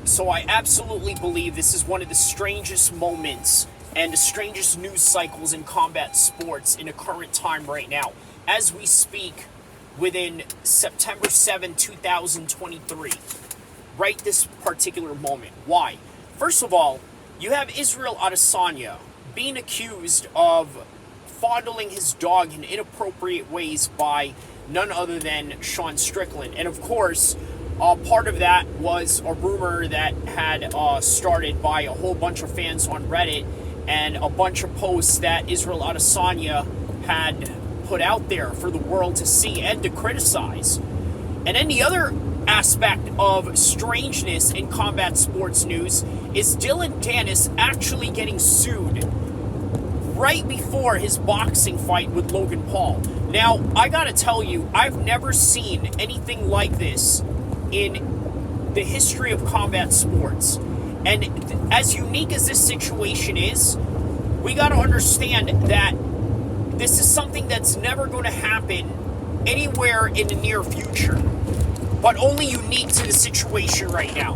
So I absolutely believe this is one of the strangest moments and the strangest news cycles in combat sports in the current time right now. As we speak, within September 7, 2023. Right this particular moment. Why? First of all, you have Israel Adesanya being accused of fondling his dog in inappropriate ways by none other than Sean Strickland. And of course, part of that was a rumor that had started by a whole bunch of fans on Reddit and a bunch of posts that Israel Adesanya had put out there for the world to see and to criticize. And then the other aspect of strangeness in combat sports news is Dillon Danis actually getting sued right before his boxing fight with Logan Paul. Now, I gotta tell you, I've never seen anything like this in the history of combat sports. And as unique as this situation is, we gotta understand that this is something that's never going to happen anywhere in the near future, but only unique to the situation right now.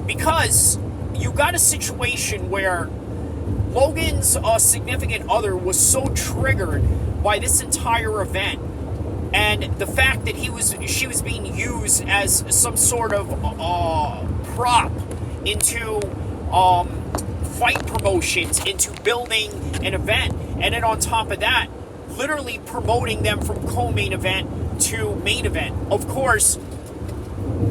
Because you got a situation where Logan's significant other was so triggered by this entire event and the fact that she was being used as some sort of prop into fight promotions, into building an event, and then on top of that, literally promoting them from co-main event to main event. Of course,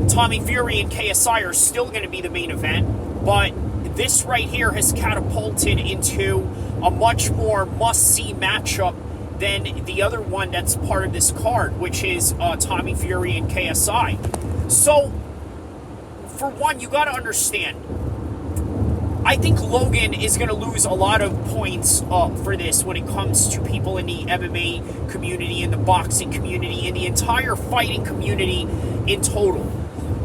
Tommy Fury and KSI are still going to be the main event, but this right here has catapulted into a much more must-see matchup than the other one that's part of this card, which is Tommy Fury and KSI. So, for one, you got to understand, I think Logan is going to lose a lot of points for this when it comes to people in the MMA community, in the boxing community, in the entire fighting community in total.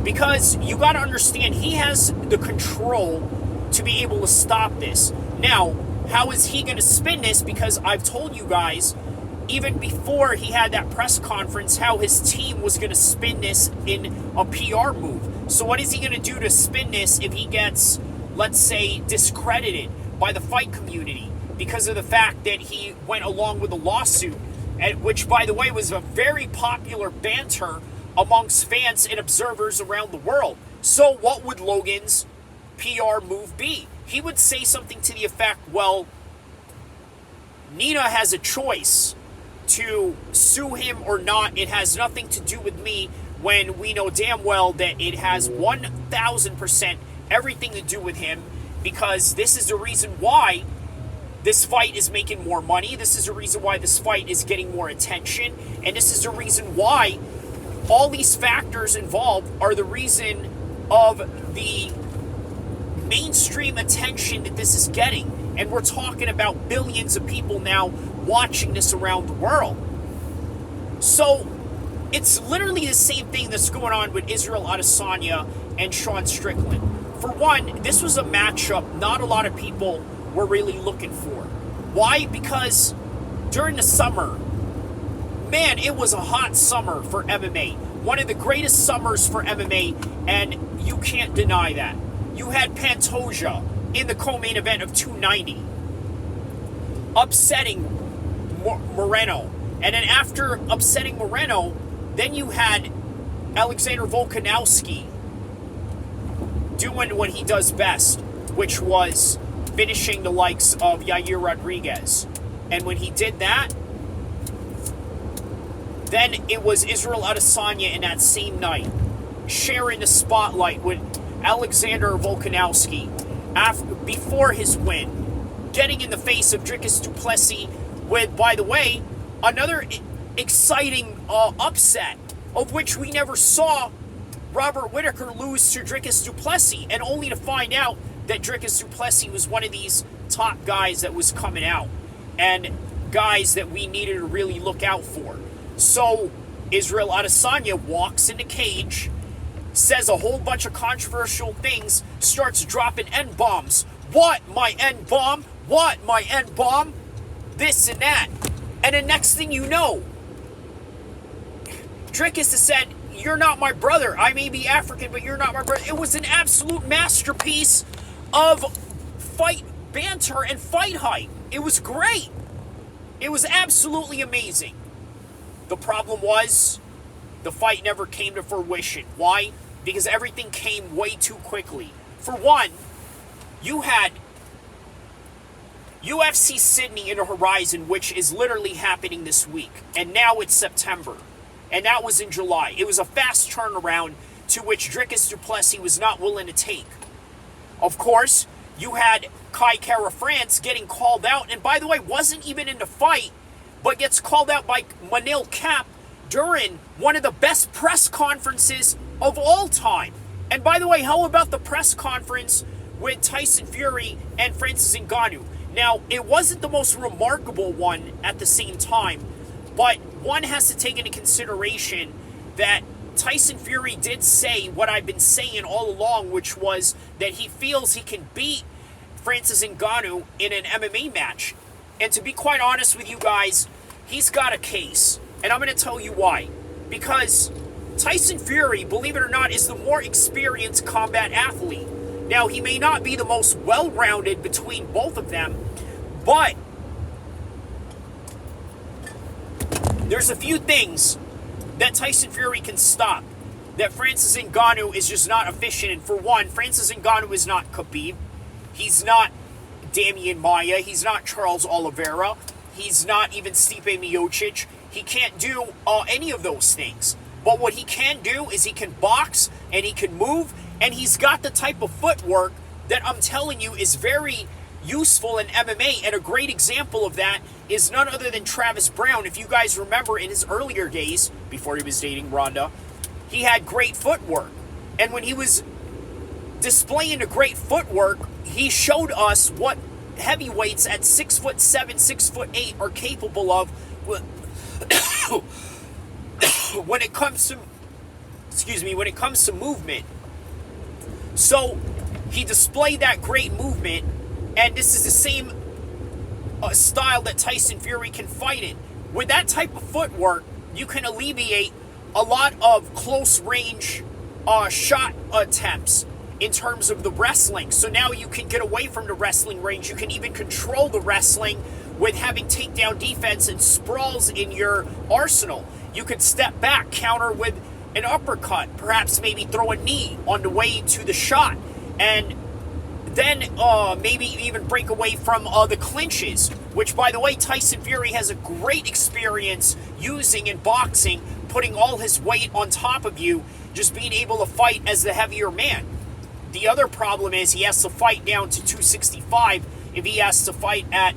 Because you got to understand, he has the control to be able to stop this. Now, how is he going to spin this? Because I've told you guys, even before he had that press conference, how his team was going to spin this in a PR move. So what is he going to do to spin this if he gets, let's say, discredited by the fight community because of the fact that he went along with a lawsuit, which, by the way, was a very popular banter amongst fans and observers around the world. So what would Logan's PR move be? He would say something to the effect, well, Nina has a choice to sue him or not. It has nothing to do with me, when we know damn well that it has 1,000% everything to do with him, because this is the reason why this fight is making more money. This is the reason why this fight is getting more attention. And this is the reason why all these factors involved are the reason of the mainstream attention that this is getting. And we're talking about billions of people now watching this around the world. So it's literally the same thing that's going on with Israel Adesanya and Sean Strickland. For one, this was a matchup not a lot of people were really looking for. Why? Because during the summer, man, it was a hot summer for MMA. One of the greatest summers for MMA, and you can't deny that. You had Pantoja in the co-main event of 290, upsetting Moreno. And then after upsetting Moreno, then you had Alexander Volkanovski doing what he does best, which was finishing the likes of Yair Rodriguez. And when he did that, then it was Israel Adesanya in that same night, sharing the spotlight with Alexander Volkanovski before his win, getting in the face of Dricus du Plessis with, by the way, another exciting upset, of which we never saw Robert Whittaker lose to Dricus du Plessis, and only to find out that Dricus du Plessis was one of these top guys that was coming out, and guys that we needed to really look out for. So Israel Adesanya walks in the cage, says a whole bunch of controversial things, starts dropping N-bombs. What? My N-bomb? What? My N-bomb? This and that. And the next thing you know, Dricus has said you're not my brother. I may be African, but you're not my brother. It was an absolute masterpiece of fight banter and fight hype. It was great. It was absolutely amazing. The problem was the fight never came to fruition. Why? Because everything came way too quickly. For one, you had UFC Sydney in the horizon, which is literally happening this week. And now it's September. And that was in July. It was a fast turnaround to which Dricus du Plessis was not willing to take. Of course, you had Kai Kara France getting called out. And by the way, wasn't even in the fight, but gets called out by Manil Cap during one of the best press conferences of all time. And by the way, how about the press conference with Tyson Fury and Francis Ngannou? Now, it wasn't the most remarkable one at the same time, but one has to take into consideration that Tyson Fury did say what I've been saying all along, which was that he feels he can beat Francis Ngannou in an MMA match. And to be quite honest with you guys, he's got a case. And I'm going to tell you why. Because Tyson Fury, believe it or not, is the more experienced combat athlete. Now, he may not be the most well-rounded between both of them, but there's a few things that Tyson Fury can stop that Francis Ngannou is just not efficient in. For one, Francis Ngannou is not Khabib. He's not Damian Maia. He's not Charles Oliveira. He's not even Stipe Miocic. He can't do any of those things. But what he can do is he can box and he can move, and he's got the type of footwork that I'm telling you is very useful in MMA. And a great example of that is none other than Travis Brown. If you guys remember, in his earlier days, before he was dating Ronda, he had great footwork. And when he was displaying a great footwork, he showed us what heavyweights at 6'7", 6'8" are capable of when it comes to movement. So he displayed that great movement, and this is the same style that Tyson Fury can fight in. With that type of footwork, you can alleviate a lot of close range shot attempts in terms of the wrestling. So now you can get away from the wrestling range. You can even control the wrestling with having takedown defense and sprawls in your arsenal. You could step back, counter with an uppercut, perhaps maybe throw a knee on the way to the shot, and then maybe even break away from the clinches, which, by the way, Tyson Fury has a great experience using in boxing, putting all his weight on top of you, just being able to fight as the heavier man. The other problem is he has to fight down to 265 if he has to fight at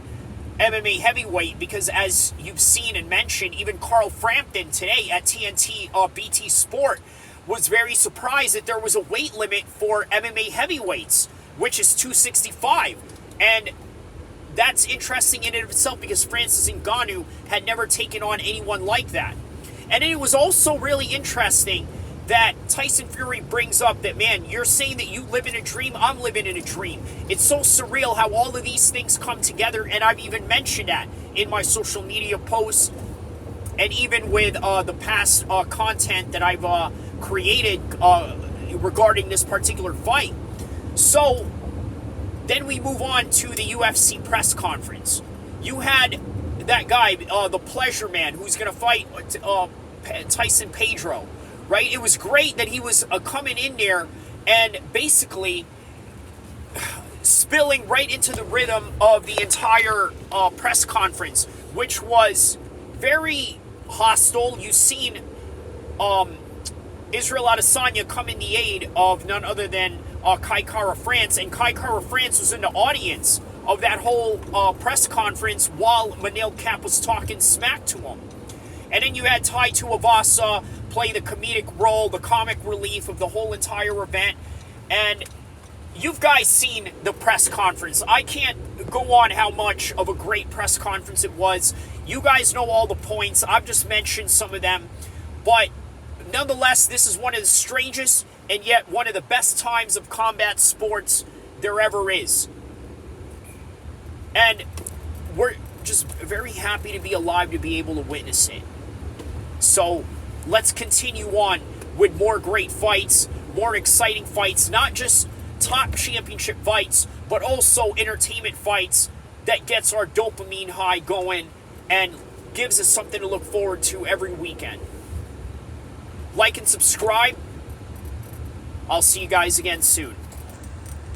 MMA heavyweight, because as you've seen and mentioned, even Carl Frampton today at TNT BT Sport was very surprised that there was a weight limit for MMA heavyweights, which is 265. And that's interesting in and of itself, because Francis Ngannou had never taken on anyone like that. And it was also really interesting that Tyson Fury brings up that, man, you're saying that you live in a dream, I'm living in a dream. It's so surreal how all of these things come together, and I've even mentioned that in my social media posts, and even with the past content that I've created regarding this particular fight. So then we move on to the UFC press conference. You had that guy, the Pleasure Man, who's going to fight Tyson Pedro. Right? It was great that he was coming in there and basically spilling right into the rhythm of the entire press conference, which was very hostile. You've seen Israel Adesanya come in the aid of none other than Kai Kara France, and Kai Kara France was in the audience of that whole press conference while Manil Cap was talking smack to him. And then you had Tai Tuivasa play the comedic role, the comic relief of the whole entire event. And you've guys seen the press conference. I can't go on how much of a great press conference it was. You guys know all the points. I've just mentioned some of them. But nonetheless, this is one of the strangest and yet one of the best times of combat sports there ever is. And we're just very happy to be alive to be able to witness it. So let's continue on with more great fights, more exciting fights, not just top championship fights, but also entertainment fights that gets our dopamine high going and gives us something to look forward to every weekend. Like and subscribe. I'll see you guys again soon.